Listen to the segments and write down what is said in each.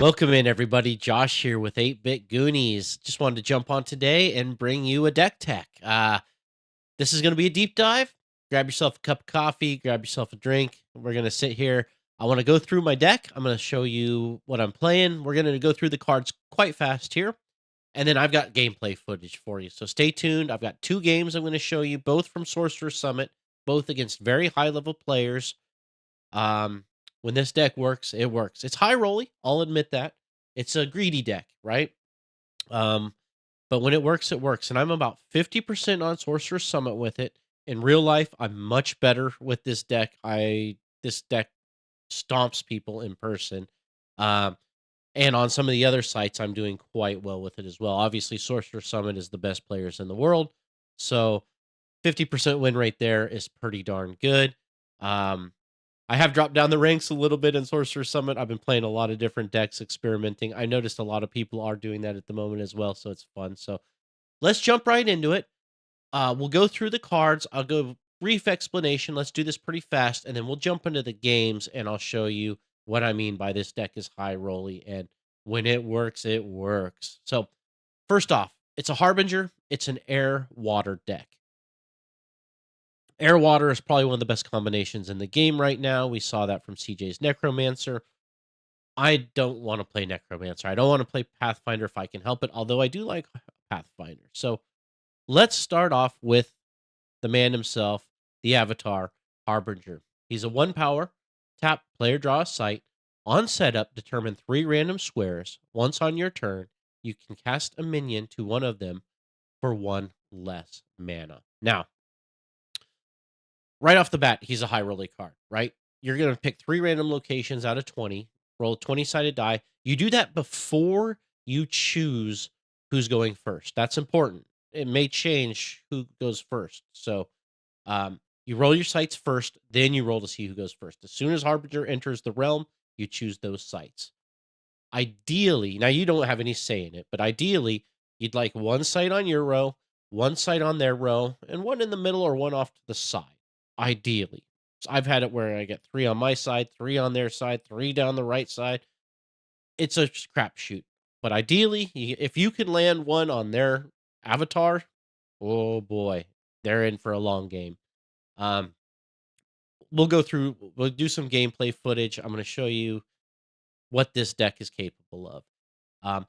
Welcome in, everybody. Josh here with 8-Bit Goonies. Just wanted to jump on today and bring you a deck tech. This is going to be a deep dive. Grab yourself a cup of coffee, grab yourself a drink. We're going to sit here. I want to go through my deck. I'm going to show you what I'm playing. We're going to go through the cards quite fast here. And then I've got gameplay footage for you. So stay tuned. I've got two games I'm going to show you, both from Sorcerer Summit, both against very high level players. Um, when this deck works, it works. It's high rolly, I'll admit that. It's a greedy deck, right? Um, but when it works, it works. And I'm about 50% on Sorcerer Summit with it. In real life, I'm much better with this deck. This deck stomps people in person. Um, and on some of the other sites, I'm doing quite well with it as well. Obviously, Sorcerer Summit is the best players in the world. So 50% win rate there is pretty darn good. Um, I have dropped down the ranks a little bit in Sorcerer Summit. I've been playing a lot of different decks, experimenting. I noticed a lot of people are doing that at the moment as well, so it's fun. So let's jump right into it. We'll go through the cards. I'll go brief explanation. Let's do this pretty fast, and then we'll jump into the games, and I'll show you what I mean by this deck is high rolly, and when it works, it works. So first off, it's a Harbinger. It's an air-water deck. Air water is probably one of the best combinations in the game right now. We saw that from CJ's Necromancer. I don't want to play Necromancer. I don't want to play Pathfinder if I can help it, although I do like Pathfinder. So let's start off with the man himself, the Avatar, Harbinger. He's a 1 power, tap, player draw a sight. On setup, determine 3 random squares. Once on your turn, you can cast a minion to one of them for 1 less mana. Now, right off the bat, he's a high rolling card, right? You're going to pick 3 random locations out of 20, roll a 20-sided die. You do that before you choose who's going first. That's important. It may change who goes first. So you roll your sites first, then you roll to see who goes first. As soon as Harbinger enters the realm, you choose those sites. Ideally, now you don't have any say in it, but ideally, you'd like 1 site on your row, 1 site on their row, and 1 in the middle or 1 off to the side. Ideally. So I've had it where I get 3 on my side, 3 on their side, 3 down the right side. It's a crapshoot. But ideally, if you can land 1 on their avatar, oh boy, they're in for a long game. We'll do some gameplay footage. I'm going to show you what this deck is capable of. Um,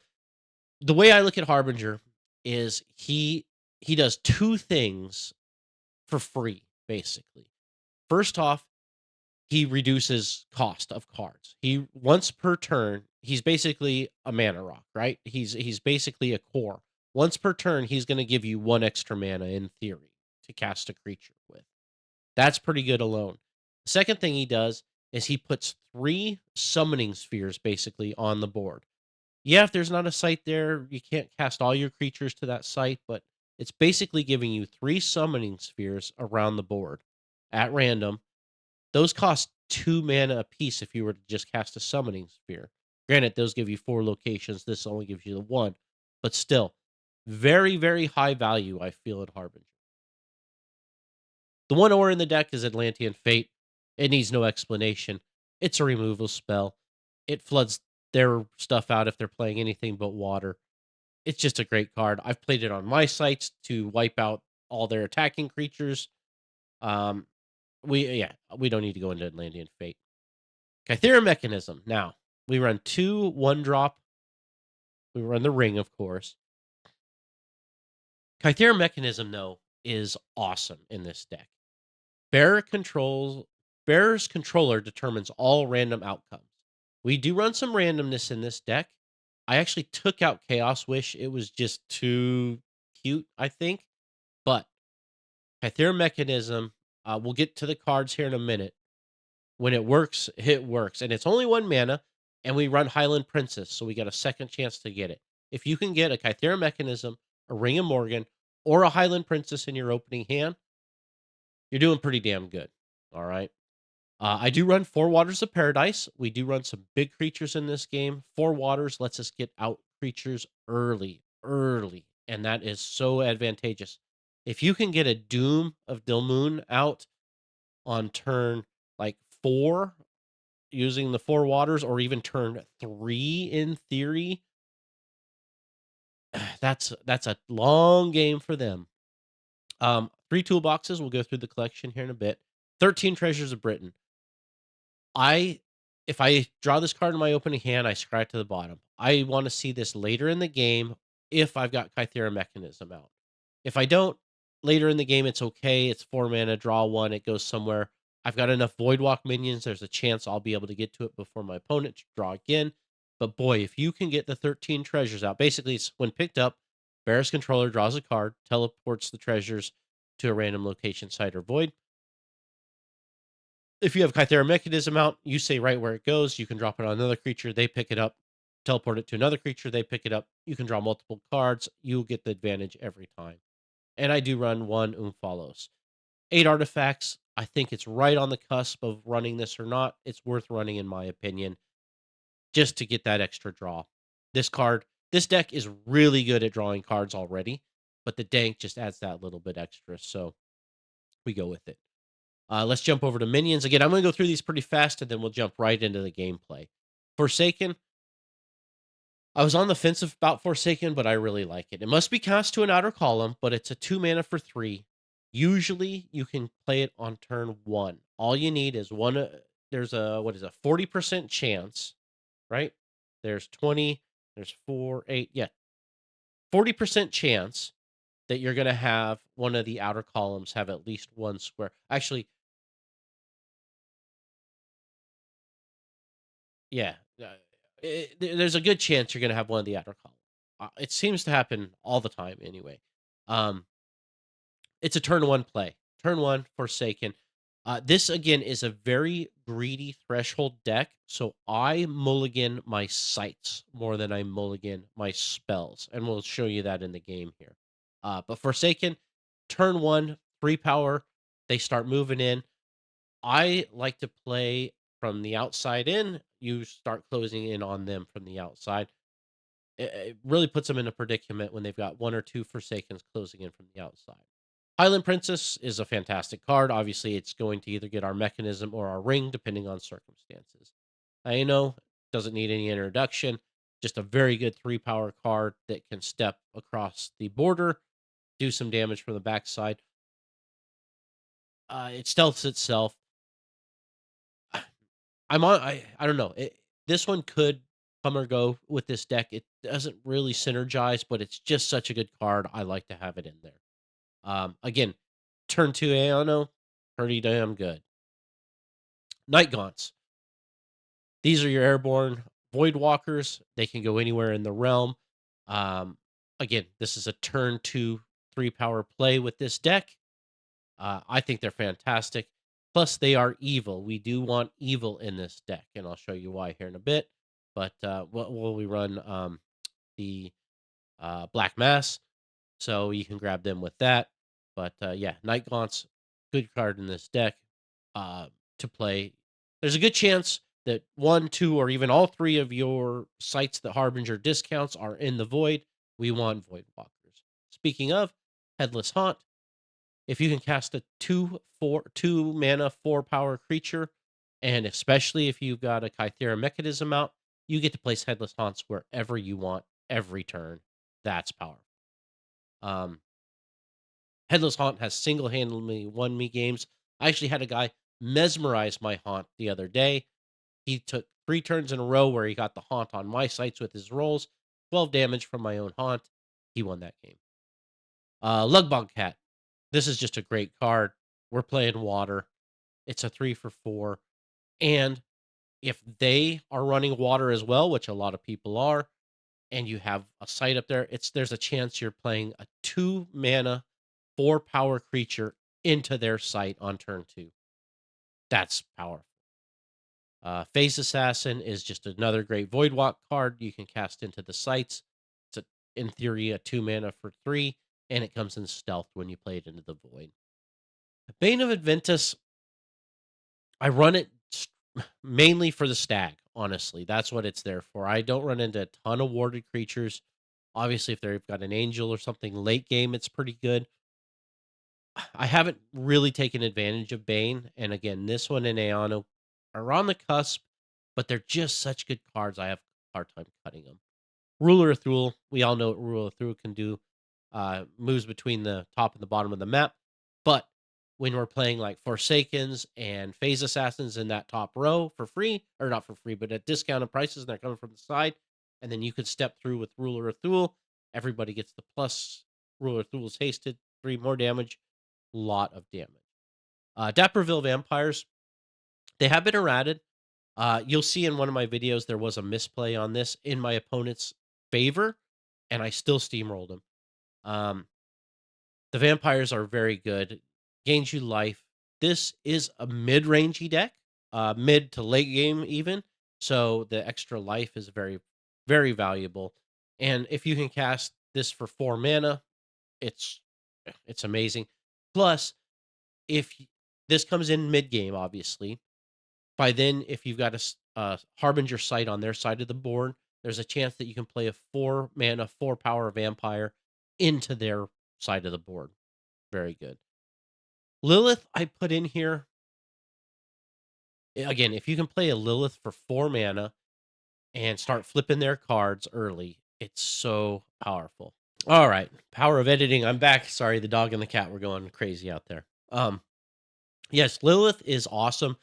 the way I look at Harbinger is he does 2 things for free, basically. First off, he reduces cost of cards. He once per turn, he's basically a mana rock, right? He's basically a core. Once per turn, he's going to give you 1 extra mana in theory to cast a creature with. That's pretty good alone. The second thing he does is he puts 3 summoning spheres basically on the board. Yeah, if there's not a site there, you can't cast all your creatures to that site, but it's basically giving you 3 summoning spheres around the board at random. Those cost 2 mana apiece if you were to just cast a summoning sphere. Granted, those give you 4 locations. This only gives you the 1. But still, very, very high value, I feel, in Harbinger. The 1 ore in the deck is Atlantean Fate. It needs no explanation. It's a removal spell. It floods their stuff out if they're playing anything but water. It's just a great card. I've played it on my sites to wipe out all their attacking creatures. Um, we don't need to go into Atlantean Fate. Kythera Mechanism. Now, we run 2 1-drop. We run the ring, of course. Kythera Mechanism, though, is awesome in this deck. Bearer's controller determines all random outcomes. We do run some randomness in this deck. I actually took out Chaos Wish. It was just too cute, I think. But Kythera Mechanism, we'll get to the cards here in a minute. When it works, it works. And it's only 1 mana, and we run Highland Princess, so we got a second chance to get it. If you can get a Kythera Mechanism, a Ring of Morgan, or a Highland Princess in your opening hand, you're doing pretty damn good. All right. I do run 4 Waters of Paradise. We do run some big creatures in this game. 4 Waters lets us get out creatures early, and that is so advantageous. If you can get a Doom of Dilmun out on turn like 4, using the four waters or even turn 3 in theory, that's a long game for them. 3 toolboxes, we'll go through the collection here in a bit. 13 Treasures of Britain. I if I draw this card in my opening hand, I scry it to the bottom. I wanna see this later in the game if I've got Kythera Mechanism out. If I don't, later in the game, it's okay. It's 4 mana, draw 1, it goes somewhere. I've got enough Voidwalk minions, there's a chance I'll be able to get to it before my opponent to draw again. But boy, if you can get the 13 treasures out, basically, it's when picked up, Barris controller draws a card, teleports the treasures to a random location, site, or void. If you have Kythera Mechanism out, you say right where it goes. You can drop it on another creature. They pick it up, teleport it to another creature. They pick it up. You can draw multiple cards. You get the advantage every time. And I do run one Follows. 8 artifacts. I think it's right on the cusp of running this or not. It's worth running, in my opinion, just to get that extra draw. This deck is really good at drawing cards already, but the dank just adds that little bit extra. So we go with it. Let's jump over to minions. Again, I'm going to go through these pretty fast, and then we'll jump right into the gameplay. Forsaken. I was on the fence about Forsaken, but I really like it. It must be cast to an outer column, but it's a 2 mana for 3. Usually, you can play it on turn 1. All you need is one. There's a 40% chance, right? There's 20. There's 4, 8. Yeah, 40% chance that you're going to have one of the outer columns have at least one square. Actually, yeah. There's a good chance you're gonna have one of the outer column. It seems to happen all the time anyway. Um, it's a turn 1 play. Turn 1, Forsaken. This, again, is a very greedy threshold deck, so I mulligan my sights more than I mulligan my spells, and we'll show you that in the game here. But Forsaken, turn 1, 3 power, they start moving in. I like to play from the outside in. You start closing in on them from the outside. It really puts them in a predicament when they've got 1 or 2 Forsakens closing in from the outside. Highland Princess is a fantastic card. Obviously, it's going to either get our mechanism or our ring, depending on circumstances. I know, doesn't need any introduction. Just a very good 3 power card that can step across the border, do some damage from the backside. It stealths itself. I don't know. This one could come or go with this deck. It doesn't really synergize, but it's just such a good card. I like to have it in there. Again, turn 2 Aeono, pretty damn good. Night Gaunts. These are your airborne Void Walkers. They can go anywhere in the realm. Um, again, this is a turn 2 3 power play with this deck. I think they're fantastic. Plus, they are evil. We do want evil in this deck, and I'll show you why here in a bit. But will we run the Black Mass? So you can grab them with that. But yeah, Night Gaunts, good card in this deck to play. There's a good chance that 1, 2, or even all 3 of your sites that Harbinger discounts are in the void. We want Void Walkers. Speaking of, Headless Haunt. If you can cast a 2 mana 4 power creature, and especially if you've got a Kythera Mechanism out, you get to place Headless Haunts wherever you want every turn. That's powerful. Um, Headless Haunt has single-handedly won me games. I actually had a guy mesmerize my Haunt the other day. He took 3 turns in a row where he got the Haunt on my sites with his rolls, 12 damage from my own Haunt. He won that game. Lugbog Cat. This is just a great card. We're playing water. It's a 3 for 4. And if they are running water as well, which a lot of people are, and you have a site up there, there's a chance you're playing a 2 mana 4 power creature into their site on turn 2. That's powerful. Phase Assassin is just another great Voidwalk card you can cast into the sites. It's in theory a 2 mana for 3, and it comes in stealth when you play it into the void. Bane of Adventus, I run it mainly for the stag, honestly. That's what it's there for. I don't run into a ton of warded creatures. Obviously, if they've got an angel or something late game, it's pretty good. I haven't really taken advantage of Bane. And again, this one and Aeono are on the cusp. but they're just such good cards. I have a hard time cutting them. Ruler of Thule, we all know what Ruler of Thule can do. Moves between the top and the bottom of the map. But when we're playing like Forsakens and Phase Assassins in that top row for free, or not for free, but at discounted prices, and they're coming from the side, and then you could step through with Ruler of Thule. Everybody gets the plus. Ruler of Thule's hasted, 3 more damage, lot of damage. Dapperville Vampires, they have been errated. You'll see in one of my videos there was a misplay on this in my opponent's favor, and I still steamrolled him. Um, the vampires are very good. Gains you life. This is a mid-rangey deck, mid to late game even. So the extra life is very, very valuable. And if you can cast this for 4 mana, it's it's amazing. Plus, if this comes in mid game, obviously, by then, if you've got a Harbinger site on their side of the board, there's a chance that you can play a 4 mana, 4 power vampire into their side of the board. Very good. Lilith, I put in here. Again, if you can play a Lilith for 4 mana and start flipping their cards early, it's so powerful. All right. Power of editing. I'm back. Sorry, the dog and the cat were going crazy out there. Yes, Lilith is awesome.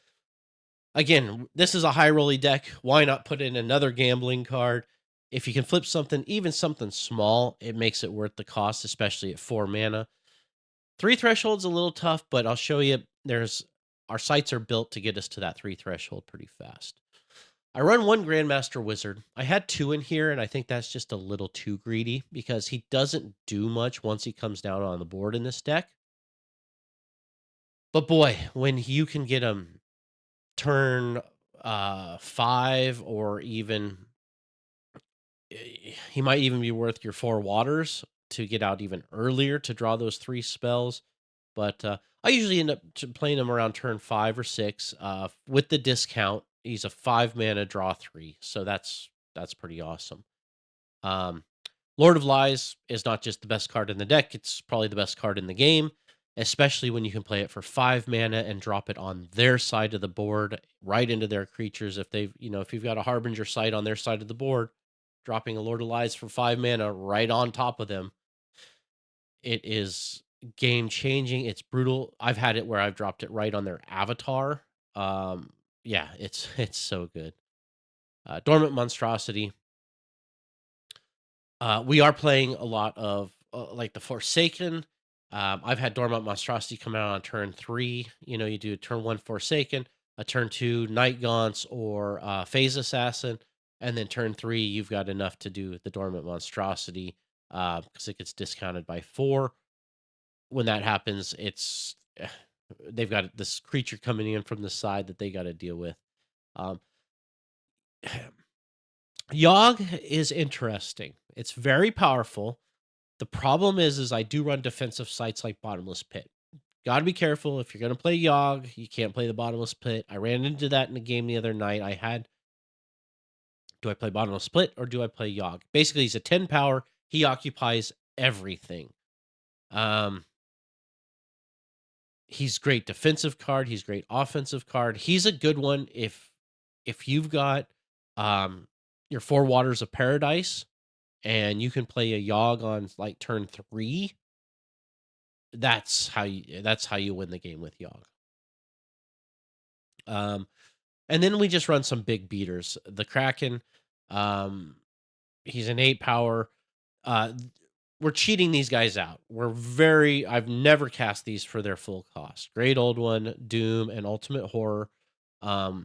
Again, this is a high rolly deck. Why not put in another gambling card? If you can flip something, even something small, it makes it worth the cost, especially at 4 mana. 3 threshold's a little tough, but I'll show you. Our sites are built to get us to that 3 threshold pretty fast. I run 1 Grandmaster Wizard. I had 2 in here, and I think that's just a little too greedy because he doesn't do much once he comes down on the board in this deck. But boy, when you can get him turn 5, or even he might even be worth your 4 waters to get out even earlier to draw those 3 spells. But I usually end up playing him around turn 5 or 6. With the discount, he's a 5 mana draw 3, so that's pretty awesome. Lord of Lies is not just the best card in the deck; it's probably the best card in the game, especially when you can play it for 5 mana and drop it on their side of the board, right into their creatures. If if you've got a Harbinger site on their side of the board, dropping a Lord of Lies for 5 mana right on top of them, it is game changing. It's brutal. I've had it where I've dropped it right on their avatar. Yeah, it's so good. Dormant Monstrosity. We are playing a lot of like the Forsaken. I've had Dormant Monstrosity come out on turn 3. You do a turn 1 Forsaken, a turn 2 Night Gaunts or Phase Assassin, and then turn 3 you've got enough to do the Dormant Monstrosity because it gets discounted by 4. When that happens, they've got this creature coming in from the side that they got to deal with. Um, Yogg is interesting. It's very powerful. The problem is I do run defensive sites like Bottomless Pit. Got to be careful if you're going to play Yogg. You can't play the Bottomless Pit. I ran into that in a game the other night. Do I play Bottomless Pit or do I play Yogg? Basically, he's a 10 power. He occupies everything. He's great defensive card. He's great offensive card. He's a good one if you've got your 4 Waters of Paradise and you can play a Yogg on like turn 3. That's how you win the game with Yogg. And then we just run some big beaters. The Kraken, he's an 8 power. We're cheating these guys out. I've never cast these for their full cost. Great Old One, Doom, and Ultimate Horror. I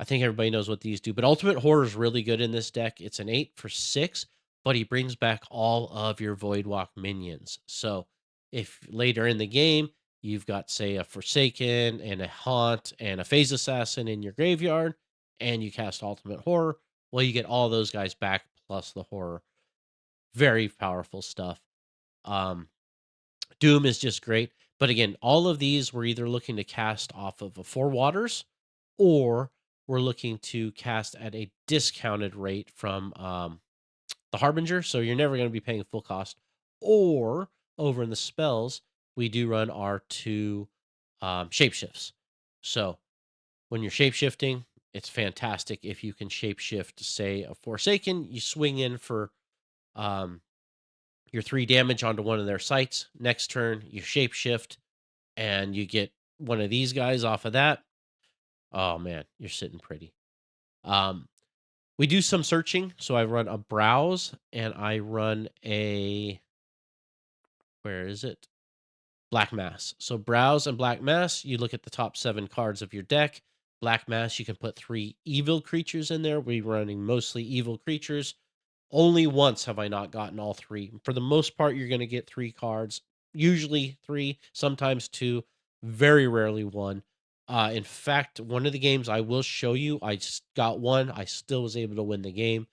think everybody knows what these do, but Ultimate Horror is really good in this deck. It's an 8 for 6, but he brings back all of your Voidwalk minions. So if later in the game you've got, say, a Forsaken and a Haunt and a Phase Assassin in your graveyard, and you cast Ultimate Horror, well, you get all those guys back plus the Horror. Very powerful stuff. Doom is just great. But again, all of these we're either looking to cast off of a 4 Waters, or we're looking to cast at a discounted rate from the Harbinger. So you're never going to be paying full cost. Or over in the spells, we do run our 2 shapeshifts. So when you're shapeshifting, It's fantastic if you can shapeshift, say, a Forsaken, you swing in for um, your 3 damage onto one of their sites. Next turn, you shapeshift and you get one of these guys off of that. Oh man, you're sitting pretty. Um, we do some searching, so I run a browse and I run a where is it? Black Mass. So browse and Black Mass, you look at the top 7 cards of your deck. Black Mass, you can put 3 evil creatures in there. We're running mostly evil creatures. Only once have I not gotten all 3. For the most part, you're going to get 3 cards, usually 3, sometimes 2, very rarely 1. In fact, one of the games I will show you, got 1. I still was able to win the game.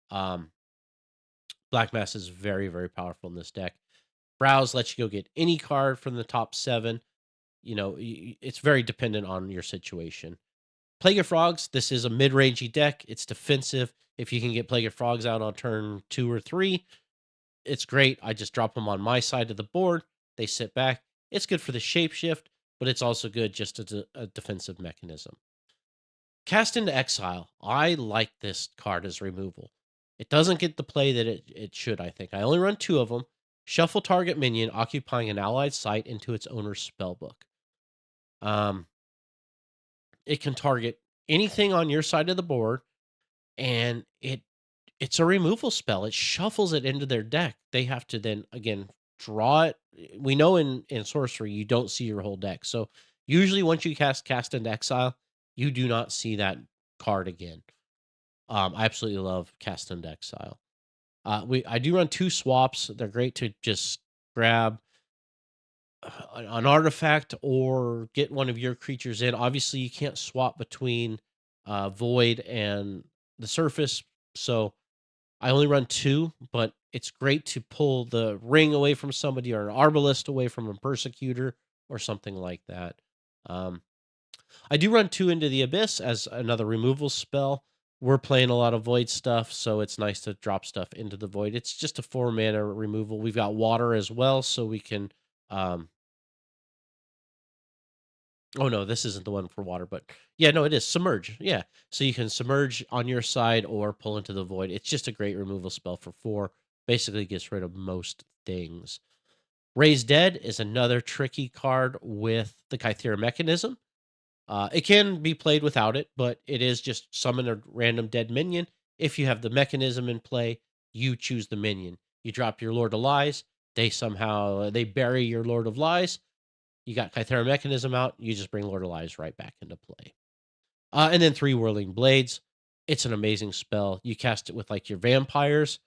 Um, Black Mass is very, very powerful in this deck. Browse lets you go get any card from the top 7. It's very dependent on your situation. Plague of Frogs, this is a mid-rangey deck. It's defensive. If you can get Plague of Frogs out on turn 2 or 3, it's great. I just drop them on my side of the board. They sit back. It's good for the shapeshift, but it's also good just as a defensive mechanism. Cast into Exile. I like this card as removal. It doesn't get the play that it should, I think. I only run 2 of them. Shuffle target minion occupying an allied site into its owner's spellbook. Um, it can target anything on your side of the board, and it's a removal spell. It shuffles it into their deck. They have to then again draw it. We know in sorcery you don't see your whole deck. So usually once you cast into exile, you do not see that card again. I absolutely love cast into exile. I do run 2 swaps. They're great to just grab an artifact or get one of your creatures in. Obviously, you can't swap between void and the surface, so I only run 2, but it's great to pull the ring away from somebody or an arbalist away from a persecutor or something like that. Um, I do run 2 into the abyss as another removal spell. We're playing a lot of void stuff, so it's nice to drop stuff into the void. It's just a 4 mana removal. We've got water as well, so we can. Oh no, this isn't the one for water, but yeah, no, it is submerge. Yeah, so you can submerge on your side or pull into the void. It's just a great removal spell for 4. Basically, gets rid of most things. Raise Dead is another tricky card with the Kythera mechanism. It can be played without it, but it is just summon a random dead minion. If you have the mechanism in play, you choose the minion. You drop your Lord of Lies. They bury your Lord of Lies. You got Kythera mechanism out. You just bring Lord of Lies right back into play. And then 3 Whirling Blades. It's an amazing spell. You cast it with like your vampires.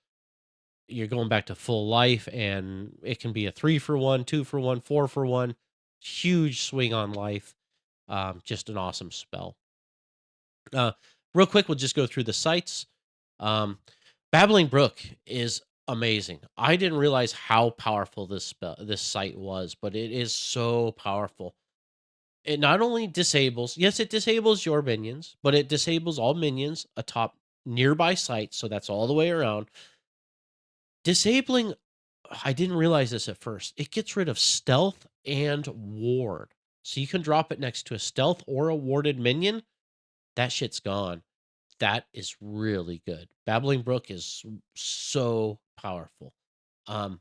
You're going back to full life, and it can be a 3 for 1, 2 for 1, 4 for 1. Huge swing on life. Just an awesome spell. Uh, Real quick, we'll just go through the sites. Um, Babbling Brook is amazing. I didn't realize how powerful this site was, but it is so powerful. It not only disables, yes, it disables your minions, but it disables all minions atop nearby sites, so that's all the way around. Disabling, I didn't realize this at first. It gets rid of stealth and ward. So you can drop it next to a stealth or a warded minion. That shit's gone. That is really good. Babbling Brook is so powerful. Um,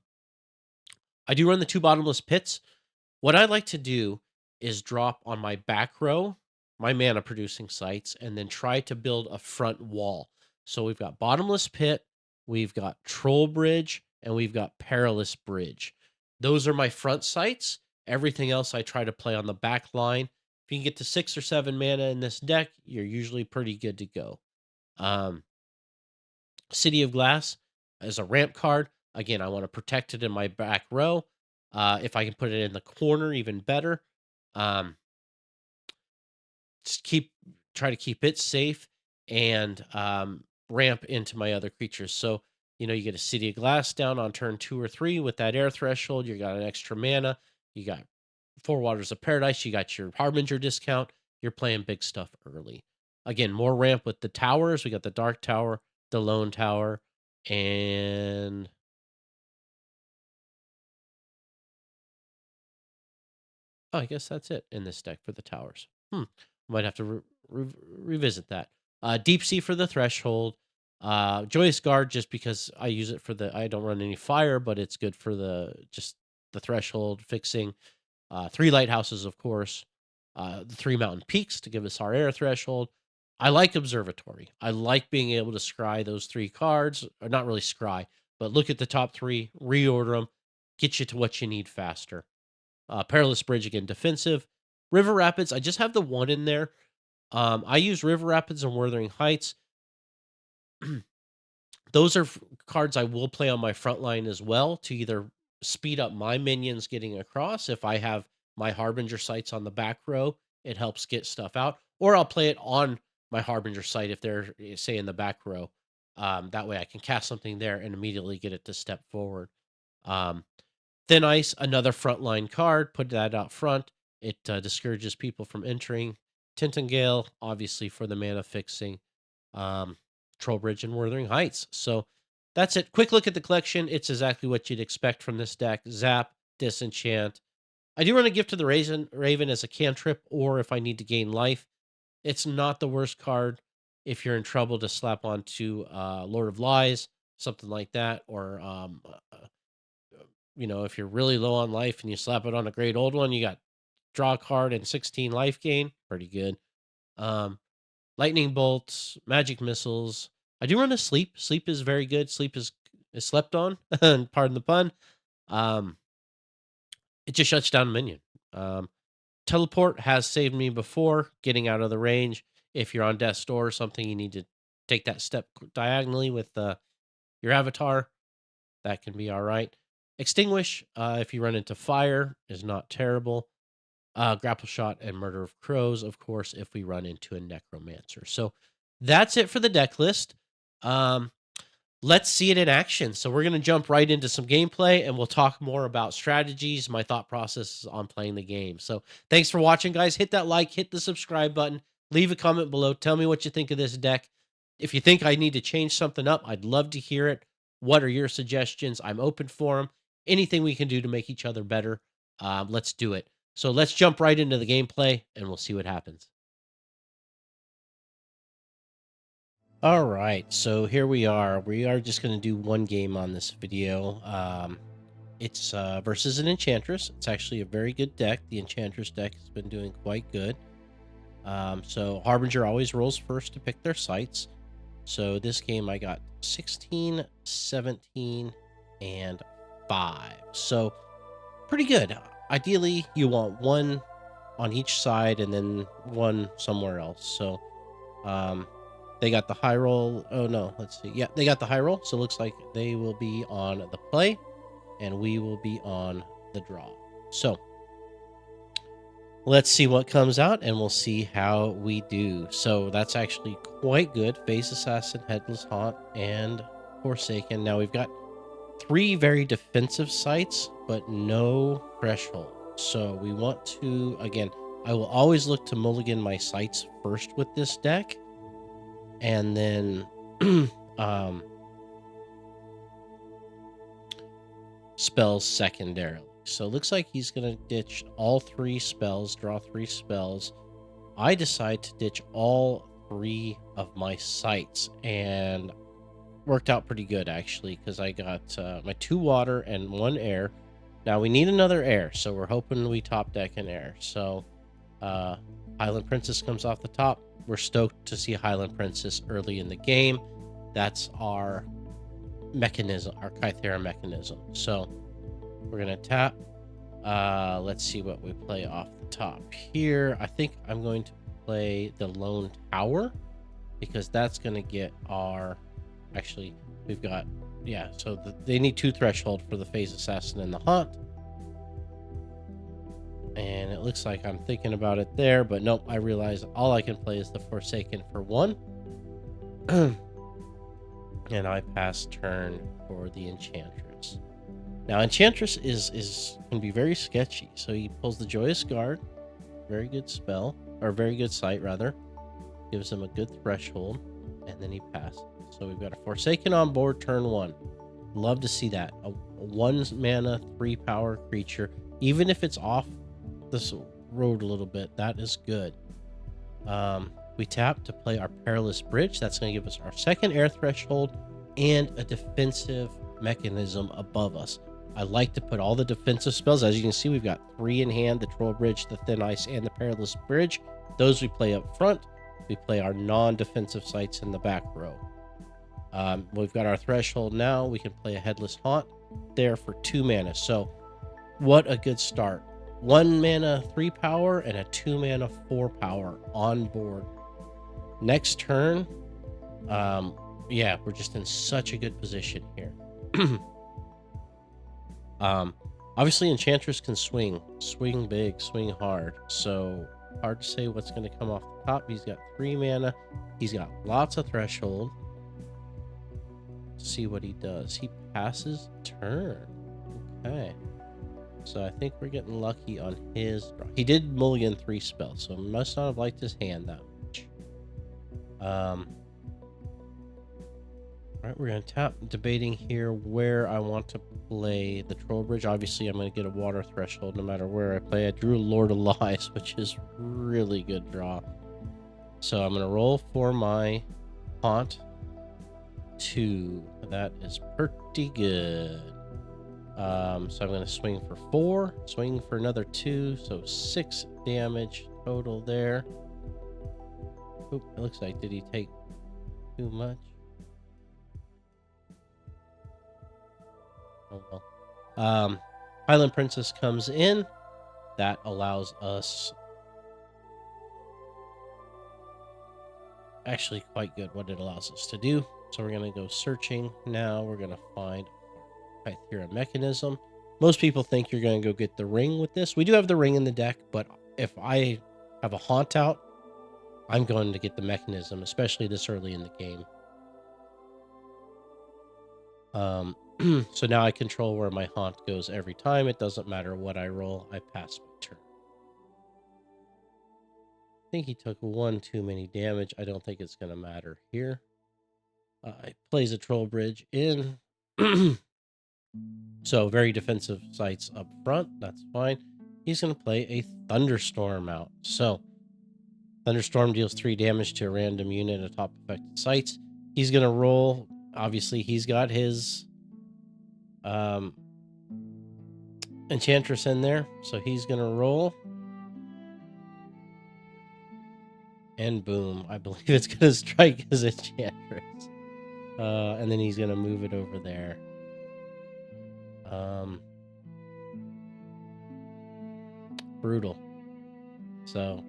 I do run the 2 bottomless pits. What I like to do is drop on my back row my mana producing sites and then try to build a front wall. So we've got bottomless pit, we've got troll bridge, and we've got perilous bridge. Those are my front sites. Everything else I try to play on the back line. If you can get to 6 or 7 mana in this deck, you're usually pretty good to go. Um, City of Glass is a ramp card. Again, I want to protect it in my back row. If I can put it in the corner, even better. Um, just try to keep it safe and ramp into my other creatures. So you get a City of Glass down on turn 2 or 3 with that air threshold. You got an extra mana. You got 4 Waters of Paradise. You got your Harbinger discount. You're playing big stuff early. Again, more ramp with the towers. We got the Dark Tower, the Lone Tower, and oh, I guess that's it in this deck for the towers. Might have to revisit that. Deep Sea for the threshold. Joyous Guard just because I use it for I don't run any fire, but it's good for the threshold fixing. Three lighthouses, of course. The three mountain peaks to give us our air threshold. I like Observatory. I like being able to scry those three cards, or not really scry, but look at the top three, reorder them, get you to what you need faster. Perilous Bridge, again, defensive. River Rapids, I just have the one in there. I use River Rapids and Wuthering Heights. Those are cards I will play on my front line as well to either speed up my minions getting across. If I have my Harbinger sites on the back row, it helps get stuff out. Or I'll play it on my Harbinger site if they're, say, in the back row. That way I can cast something there and immediately get it to step forward. Thin Ice, another frontline card. Put that out front. It discourages people from entering. Tintingale, obviously for the mana fixing. Trollbridge and Wuthering Heights. So that's it. Quick look at the collection. It's exactly what you'd expect from this deck. Zap, Disenchant. I do run a Gift to the Raven as a cantrip, or if I need to gain life. It's not the worst card if you're in trouble to slap onto Lord of Lies, something like that, or if you're really low on life and you slap it on a great old one, you got draw a card and 16 life gain. Pretty good. Lightning bolts, magic missiles. I do run a sleep. Sleep is very good. Sleep is slept on. Pardon the pun. It just shuts down a minion. Teleport has saved me before getting out of the range. If you're on death's door or something, you need to take that step diagonally with your avatar. That can be all right. Extinguish, if you run into fire, is not terrible. Grapple Shot and Murder of Crows, of course, if we run into a Necromancer. So that's it for the deck list. Let's see it in action. So we're going to jump right into some gameplay, and we'll talk more about strategies, my thought process on playing the game. So thanks for watching, guys. Hit that like, hit the subscribe button, leave a comment below. Tell me what you think of this deck. If you think I need to change something up, I'd love to hear it. What are your suggestions? I'm open for them. Anything we can do to make each other better, let's do it. So let's jump right into the gameplay, and we'll see what happens. All right, so here we are. We are just going to do one game on this video. It's versus an Enchantress. It's actually a very good deck. The Enchantress deck has been doing quite good. So Harbinger always rolls first to pick their sites. So this game I got 16, 17, and 5. So pretty good. Ideally, you want one on each side and then one somewhere else. So they got the high roll. Oh, no. Let's see. Yeah, they got the high roll. So it looks like they will be on the play and we will be on the draw. So let's see what comes out and we'll see how we do. So that's actually quite good. Phase Assassin, Headless Haunt, and Forsaken. Now we've got 3 very defensive sites, but no threshold. So we want to, again, I will always look to mulligan my sites first with this deck. And then spells secondarily. So it looks like he's going to ditch all 3 spells, draw 3 spells. I decide to ditch all 3 of my sites, and worked out pretty good, actually, because I got my 2 water and 1 air. Now we need another air, so we're hoping we top deck an air. So Highland Princess comes off the top. We're stoked to see Highland Princess early in the game. That's our mechanism, our Kythera mechanism. So we're going to tap. Let's see what we play off the top here. I think I'm going to play the Lone Tower because that's going to get our... Actually, we've got... Yeah, so they need 2 threshold for the Phase Assassin and the Haunt. And it looks like I'm thinking about it there, but nope, I realize all I can play is the Forsaken for 1. And I pass turn for the Enchantress. Now, Enchantress can be very sketchy. So he pulls the Joyous Guard, very good spell, or very good sight, rather. Gives him a good threshold, and then he passes. So we've got a Forsaken on board turn 1. Love to see that. A 1 mana, 3 power creature. Even if it's off this road a little bit, that is good. We tap to play our Perilous Bridge. That's going to give us our second air threshold and a defensive mechanism above us. I like to put all the defensive spells. As you can see, we've got 3 in hand: the Troll Bridge, the Thin Ice, and the Perilous Bridge. Those we play up front. We play our non-defensive sites in the back row. We've got our threshold now. We can play a Headless Haunt there for 2 mana. So what a good start. 1 mana 3 power and a 2 mana 4 power on board. Next turn, yeah, we're just in such a good position here. Obviously Enchantress can swing big, swing hard. So hard to say what's going to come off the top. He's got 3 mana. He's got lots of threshold. Let's see what he does. He passes turn. Okay. So I think we're getting lucky on his draw. He did mulligan 3 spells, so must not have liked his hand that much. All right, we're going to tap. Debating here where I want to play the Troll Bridge. Obviously, I'm going to get a water threshold no matter where I play. I drew Lord of Lies, which is really good draw. So I'm going to roll for my Haunt 2. That is pretty good. So I'm going to swing for 4, swing for another 2, so 6 damage total there. Oop, it looks like, did he take too much? Oh well. Highland Princess comes in. That allows us, actually quite good what it allows us to do. So we're going to go searching now. We're going to find Pythera mechanism. Most people think you're going to go get the ring with this. We do have the ring in the deck, but if I have a Haunt out, I'm going to get the mechanism, especially this early in the game. So now I control where my Haunt goes every time. It doesn't matter what I roll. I pass my turn. I think he took 1 too many damage. I don't think it's going to matter here. He plays a Troll Bridge in. So very defensive sites up front. That's fine. He's going to play a Thunderstorm out. So Thunderstorm deals 3 damage to a random unit atop affected sites. He's going to roll. Obviously, he's got his Enchantress in there. So he's going to roll. And boom. I believe it's going to strike his Enchantress. And then he's going to move it over there. Brutal. So,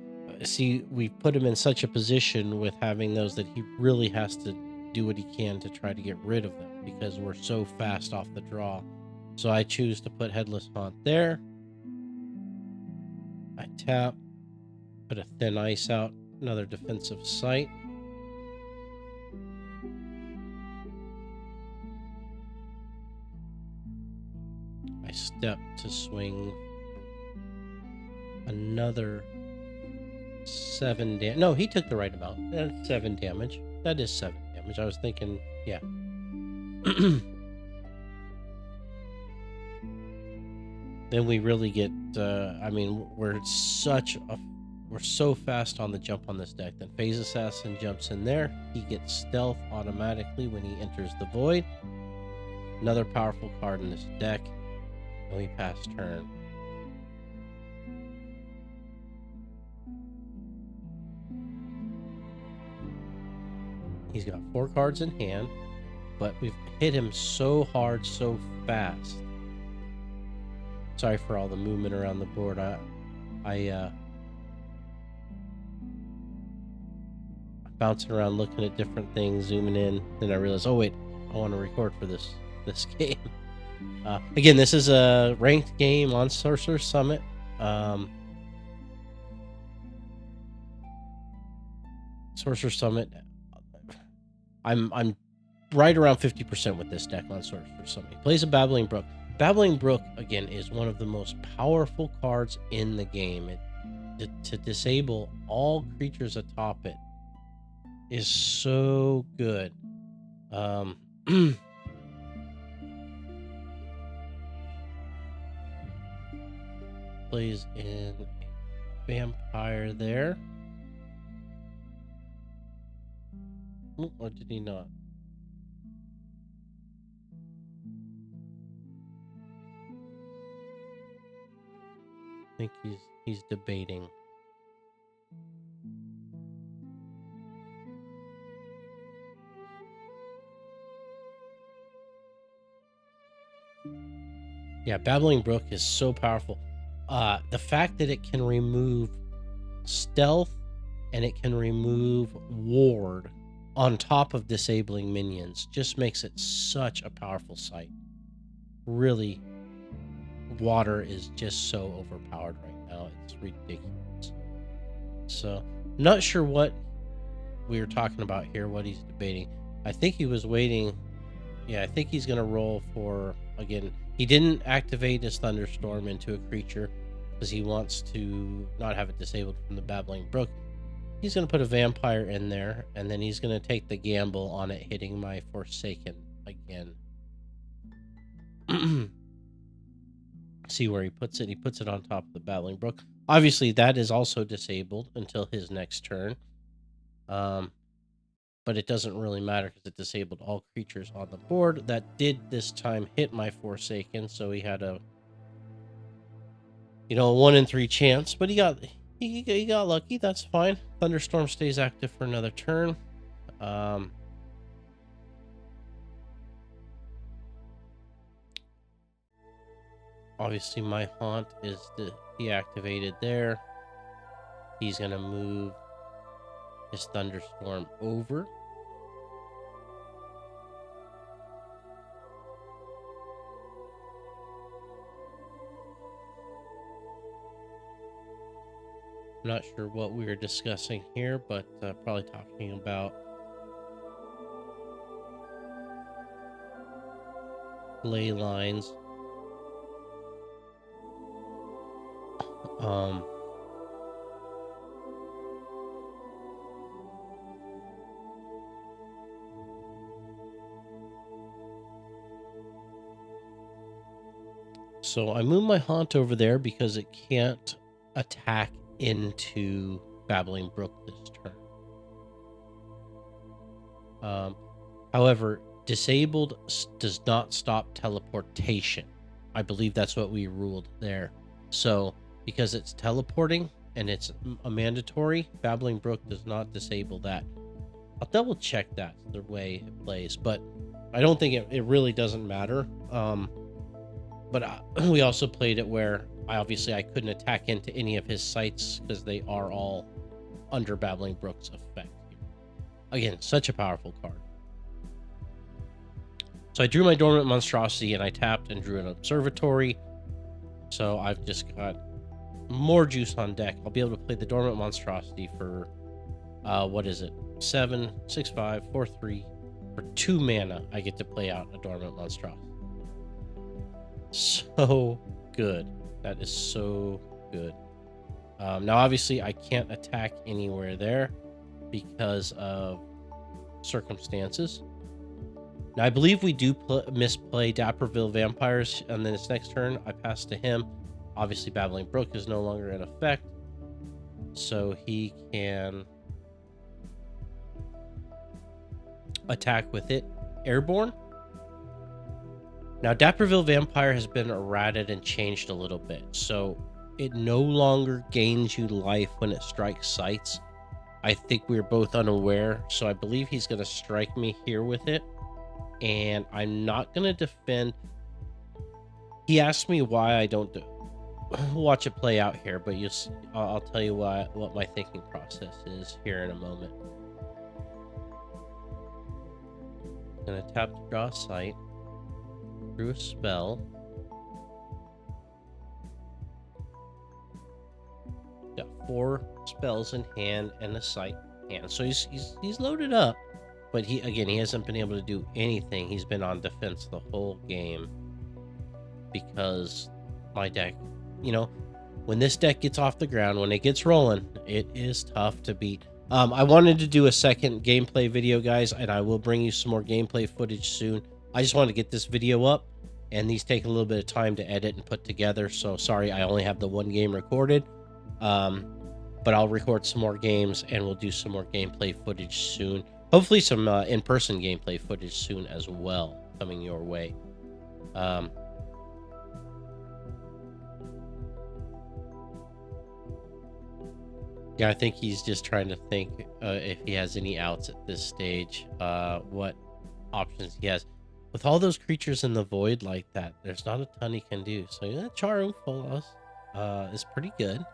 see, we put him in such a position with having those that he really has to do what he can to try to get rid of them because we're so fast off the draw. So I choose to put Headless Haunt there. I tap, put a Thin Ice out, another defensive site. I step to swing another 7 damage. No, he took the right amount. That's 7 damage. That is 7 damage. I was thinking, yeah. Then we really get, I mean, we're so fast on the jump on this deck. Then Phase Assassin jumps in there. He gets stealth automatically when he enters the void. Another powerful card in this deck. And we pass turn. He's got 4 cards in hand, but we've hit him so hard, so fast. Sorry for all the movement around the board. I'm bouncing around looking at different things, zooming in. Then I realized, oh wait, I want to record for this game. Again, this is a ranked game on Sorcerer Summit. Sorcerer Summit. I'm right around 50% with this deck on Sorcerer Summit. He plays a Babbling Brook. Babbling Brook, again, is one of the most powerful cards in the game. To disable all creatures atop it is so good. Plays in a vampire there. Or did he not? I think he's debating. Yeah, Babbling Brook is so powerful. The fact that it can remove stealth and it can remove ward on top of disabling minions just makes it such a powerful sight. Really, water is just so overpowered right now. It's ridiculous. So, not sure what we were talking about here, what he's debating. I think he was waiting. Yeah, I think he's going to roll for, again, he didn't activate his Thunderstorm into a creature because he wants to not have it disabled from the Babbling Brook. He's going to put a vampire in there, and then he's going to take the gamble on it hitting my Forsaken again. See where he puts it. He puts it on top of the Babbling Brook. Obviously, that is also disabled until his next turn. But it doesn't really matter because it disabled all creatures on the board. That did this time hit my Forsaken, so he had a, a 1 in 3 chance. But he got lucky. That's fine. Thunderstorm stays active for another turn. Obviously, my Haunt is deactivated there. He's gonna move his Thunderstorm over. I'm not sure what we were discussing here, but probably talking about ley lines. So I move my Haunt over there because it can't attack into Babbling Brook this turn. However, disabled does not stop teleportation. I believe that's what we ruled there. So because it's teleporting and it's a mandatory, Babbling Brook does not disable that. I'll double check that the way it plays, but I don't think it really doesn't matter. But we also played it where I couldn't attack into any of his sites because they are all under Babbling Brook's effect. Again, such a powerful card. So I drew my Dormant Monstrosity and I tapped and drew an Observatory. So I've just got more juice on deck. I'll be able to play the Dormant Monstrosity for, what is it? 7, 6, 5, 4, 3. For 2 mana, I get to play out a Dormant Monstrosity. So good. That is so good. Now, obviously, I can't attack anywhere there because of circumstances. Now, I believe we do misplay Dapperville Vampires, and then this next turn, I pass to him. Obviously, Babbling Brook is no longer in effect, so he can attack with it. Airborne. Now, Dapperville Vampire has been errated and changed a little bit, so it no longer gains you life when it strikes sites. I think we're both unaware, so I believe he's going to strike me here with it, and I'm not going to defend. He asked me why I don't watch it play out here, but I'll tell you what my thinking process is here in a moment. I'm going to tap to draw a site. Through a spell. Got 4 spells in hand and a sight in hand. So he's loaded up, but he hasn't been able to do anything. He's been on defense the whole game because my deck, when this deck gets off the ground, when it gets rolling, it is tough to beat. I wanted to do a second gameplay video, guys, and I will bring you some more gameplay footage soon. I just wanted to get this video up, and these take a little bit of time to edit and put together, so sorry I only have the 1 game recorded. But I'll record some more games, and we'll do some more gameplay footage soon. Hopefully some in-person gameplay footage soon as well coming your way. Um, yeah, I think he's just trying to think if he has any outs at this stage, what options he has. With all those creatures in the void like that, there's not a ton he can do. So yeah, Charu Folos is pretty good.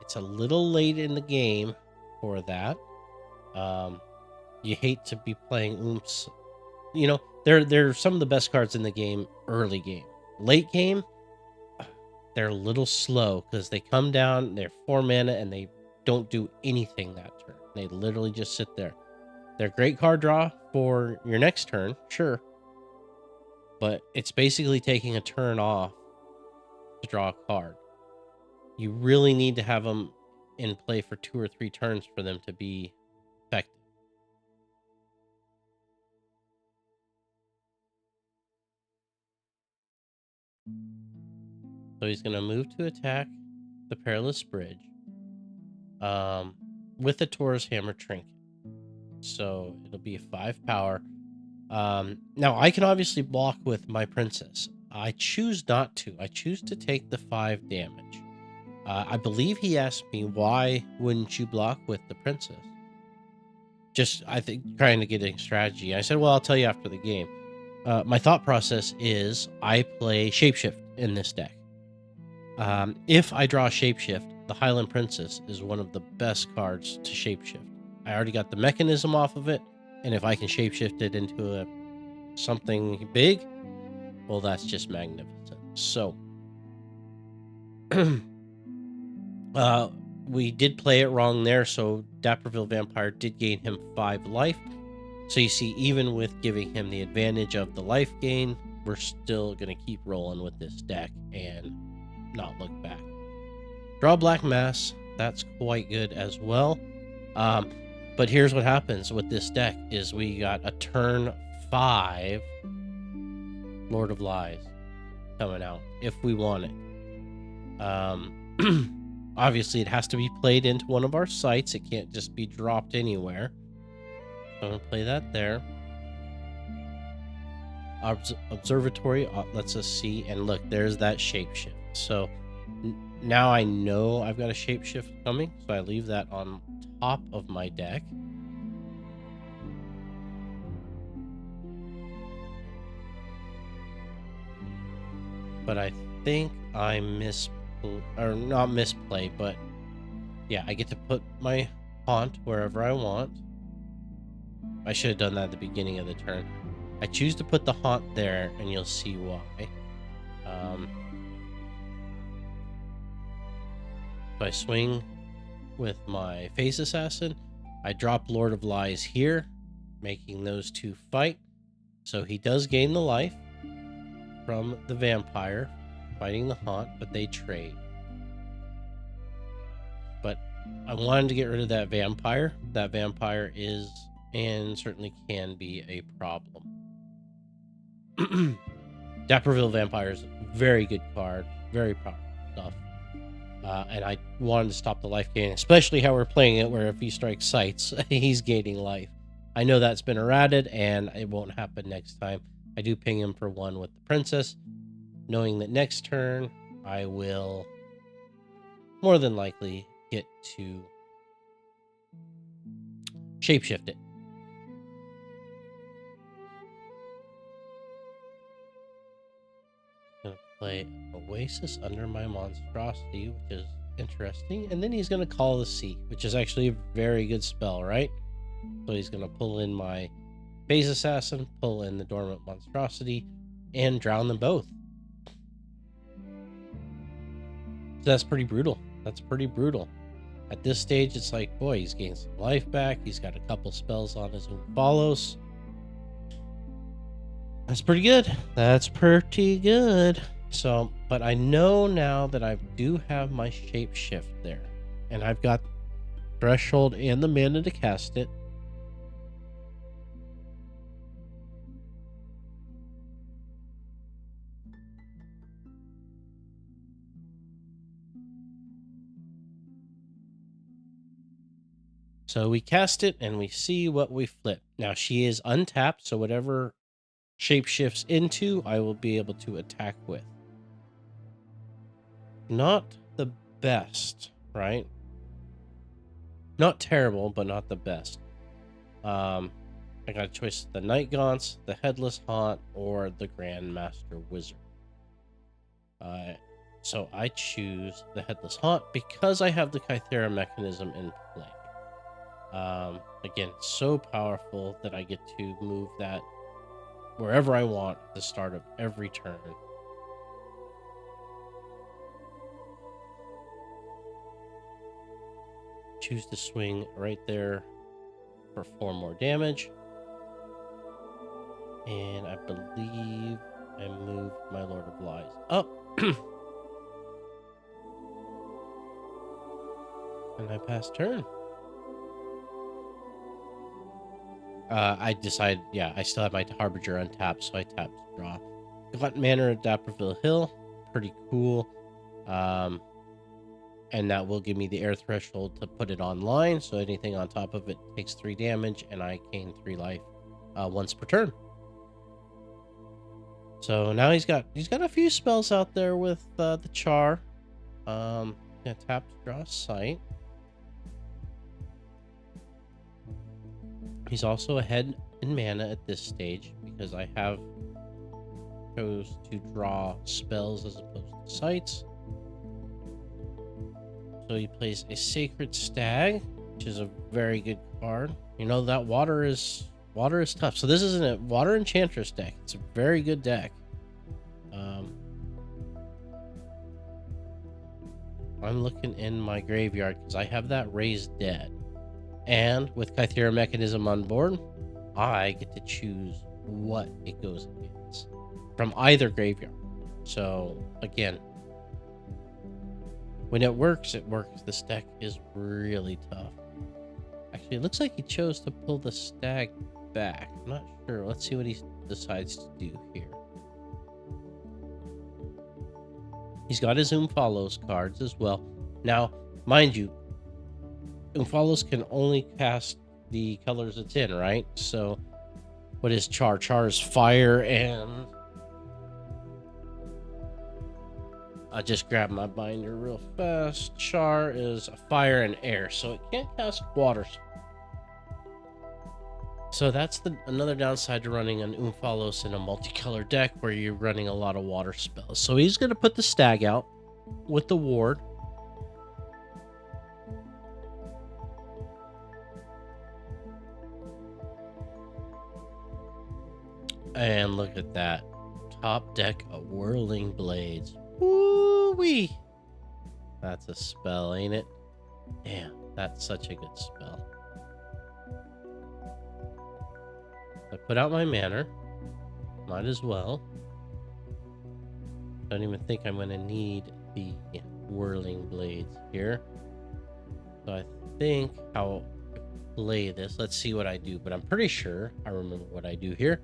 It's a little late in the game for that. Um, you hate to be playing Oomps. You know, they're some of the best cards in the game early game. Late game, they're a little slow because they come down, they're 4 mana, and they don't do anything that turn. They literally just sit there. They're great card draw for your next turn, sure. But it's basically taking a turn off to draw a card. You really need to have them in play for 2 or 3 turns for them to be effective. So he's going to move to attack the Perilous Bridge with the Taurus Hammer Trinket. So it'll be a 5 power. Now, I can obviously block with my Princess. I choose not to. I choose to take the 5 damage. I believe he asked me, why wouldn't you block with the Princess? Just, I think, trying to get a strategy. I said, well, I'll tell you after the game. My thought process is I play Shapeshift in this deck. If I draw Shapeshift, the Highland Princess is one of the best cards to Shapeshift. I already got the mechanism off of it, and if I can Shapeshift it into something big, well, that's just magnificent. So, we did play it wrong there, so Dapperville Vampire did gain him 5 life. So you see, even with giving him the advantage of the life gain, we're still going to keep rolling with this deck and not look back. Draw Black Mass, that's quite good as well. But here's what happens with this deck is we got a turn 5 Lord of Lies coming out if we want it. Obviously, it has to be played into one of our sites. It can't just be dropped anywhere. So I'm going to play that there. Observatory lets us see, and look, there's that shapeshift. So now I know I've got a shapeshift coming, so I leave that on top of my deck. But I think I not misplay, but yeah, I get to put my haunt wherever I want. I should have done that at the beginning of the turn. I choose to put the haunt there, and you'll see why. So I swing with my Face Assassin. I drop Lord of Lies here, making those two fight. So he does gain the life from the vampire fighting the haunt, but they trade. But I wanted to get rid of that vampire. That vampire is and certainly can be a problem. Dapperville Vampire is a very good card, very powerful stuff. And I wanted to stop the life gain, especially how we're playing it, where if he strikes sites, he's gaining life. I know that's been errated, and it won't happen next time. I do ping him for 1 with the Princess, knowing that next turn I will more than likely get to shapeshift it. Gonna play Oasis under my monstrosity, which is interesting, and then he's gonna Call the Sea, which is actually a very good spell, right? So he's gonna pull in my Phase Assassin, pull in the Dormant Monstrosity, and drown them both. So that's pretty brutal. That's pretty brutal. At this stage, it's like, boy, he's gained some life back. He's got a couple spells on his follows. That's pretty good. That's pretty good. So, but I know now that I do have my shapeshift there, and I've got threshold and the mana to cast it. So we cast it and we see what we flip. Now she is untapped, so whatever shape shifts into, I will be able to attack with. Not the best, right? Not terrible, but not the best. I got a choice: the Night Gaunts, the Headless Haunt, or the Grandmaster Wizard. So I choose the Headless Haunt because I have the Kythera mechanism in play. Again, so powerful that I get to move that wherever I want at the start of every turn. Choose to swing right there for 4 more damage. And I believe I moved my Lord of Lies up. And I pass turn. I decided, yeah, I still have my Harbinger untapped, so I tapped to draw. Got Manor at Dapperville Hill. Pretty cool. And that will give me the air threshold to put it online, so anything on top of it takes 3 damage, and I gain 3 life once per turn. So now he's got a few spells out there with the Char. Yeah, tap to draw a sight. He's also ahead in mana at this stage because I have chose to draw spells as opposed to sights. So he plays a Sacred Stag, which is a very good card. You know that water is tough. So this isn't a Water Enchantress deck. It's a very good deck. I'm looking in my graveyard because I have that Raised Dead. And with Kythera mechanism on board, I get to choose what it goes against from either graveyard. So again, when it works, it works. This deck is really tough. Actually, it looks like he chose to pull the Stag back. I'm not sure. Let's see what he decides to do here. He's got his Follows cards as well. Now, mind you, Follows can only cast the colors it's in, right? So, what is Char? Char is fire, and I just grab my binder real fast. Char is fire and air, so it can't cast water. So that's another downside to running an Follows in a multicolor deck where you're running a lot of water spells. So he's going to put the Stag out with the ward. And look at that. Top deck of Whirling Blades. Woo-wee! That's a spell, ain't it? Damn, that's such a good spell. I put out my Manor. Might as well. Don't even think I'm going to need the Whirling Blades here. So I think I'll play this. Let's see what I do. But I'm pretty sure I remember what I do here.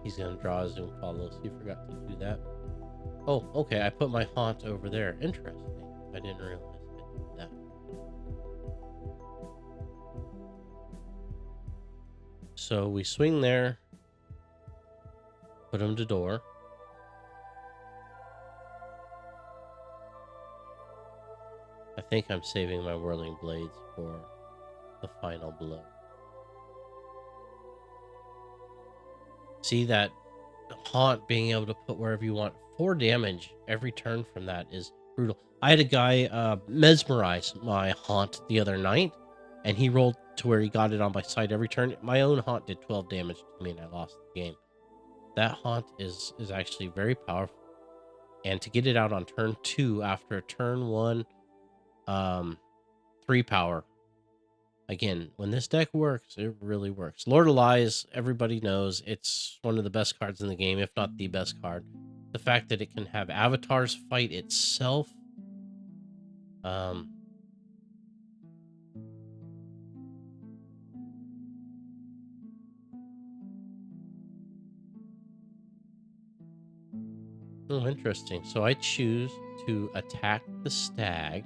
He's going to draw his Follows. He forgot to do that. Oh, okay. I put my Haunt over there. Interesting. I didn't realize I did that. So we swing there. Put him to door. I think I'm saving my Whirling Blades for the final blow. See that Haunt being able to put wherever you want. 4 damage every turn from that is brutal. I had a guy mesmerize my Haunt the other night, and he rolled to where he got it on my side every turn. My own Haunt did 12 damage to me, and I lost the game. That Haunt is actually very powerful. And to get it out on turn 2 after turn 1, 3 power. Again, when this deck works, it really works. Lord of Lies, everybody knows it's one of the best cards in the game, if not the best card. The fact that it can have avatars fight itself Um, oh, interesting. So I choose to attack the stag.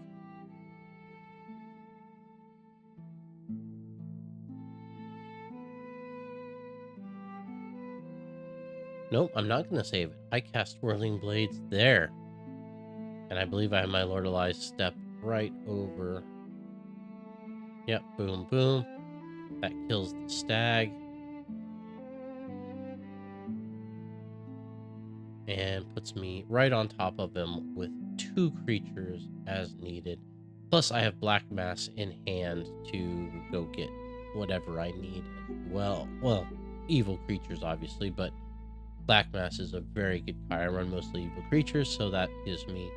Nope, I'm not going to save it. I cast Whirling Blades there. And I believe I have my Lord of Lies step right over. Yep, boom, boom. That kills the stag. And puts me right on top of him with 2 creatures as needed. Plus, I have Black Mass in hand to go get whatever I need as well. Well, evil creatures, obviously, but Black Mass is a very good card. I run mostly evil creatures, so that gives me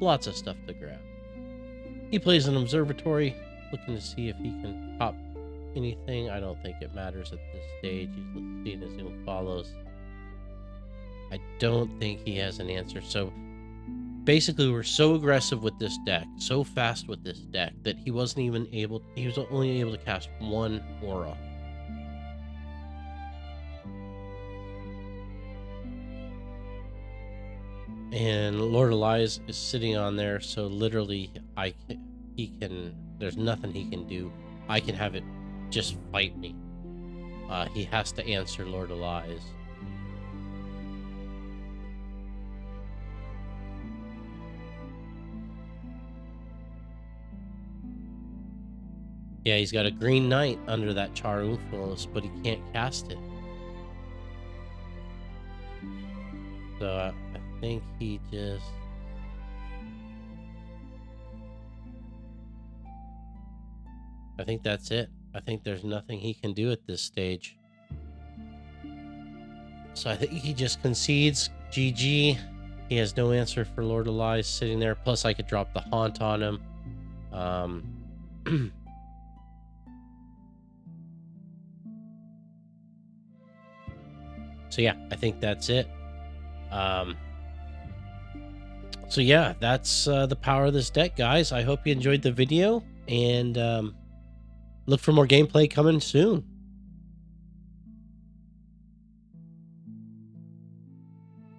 lots of stuff to grab. He plays an observatory, looking to see if he can pop anything. I don't think it matters at this stage. He's seeing as he follows. I don't think he has an answer. So basically, we're so aggressive with this deck, so fast with this deck, that he was only able to cast 1 aura. And Lord of Lies is sitting on there, so literally there's nothing he can do. I can have it just fight me. He has to answer Lord of Lies. Yeah, he's got a Green Knight under that Char Influence, but he can't cast it. So I think he just... I think that's it. I think there's nothing he can do at this stage. So I think he just concedes. GG. He has no answer for Lord of Lies sitting there. Plus, I could drop the Haunt on him. So yeah, I think that's it. So yeah, that's the power of this deck, guys. I hope you enjoyed the video, and look for more gameplay coming soon.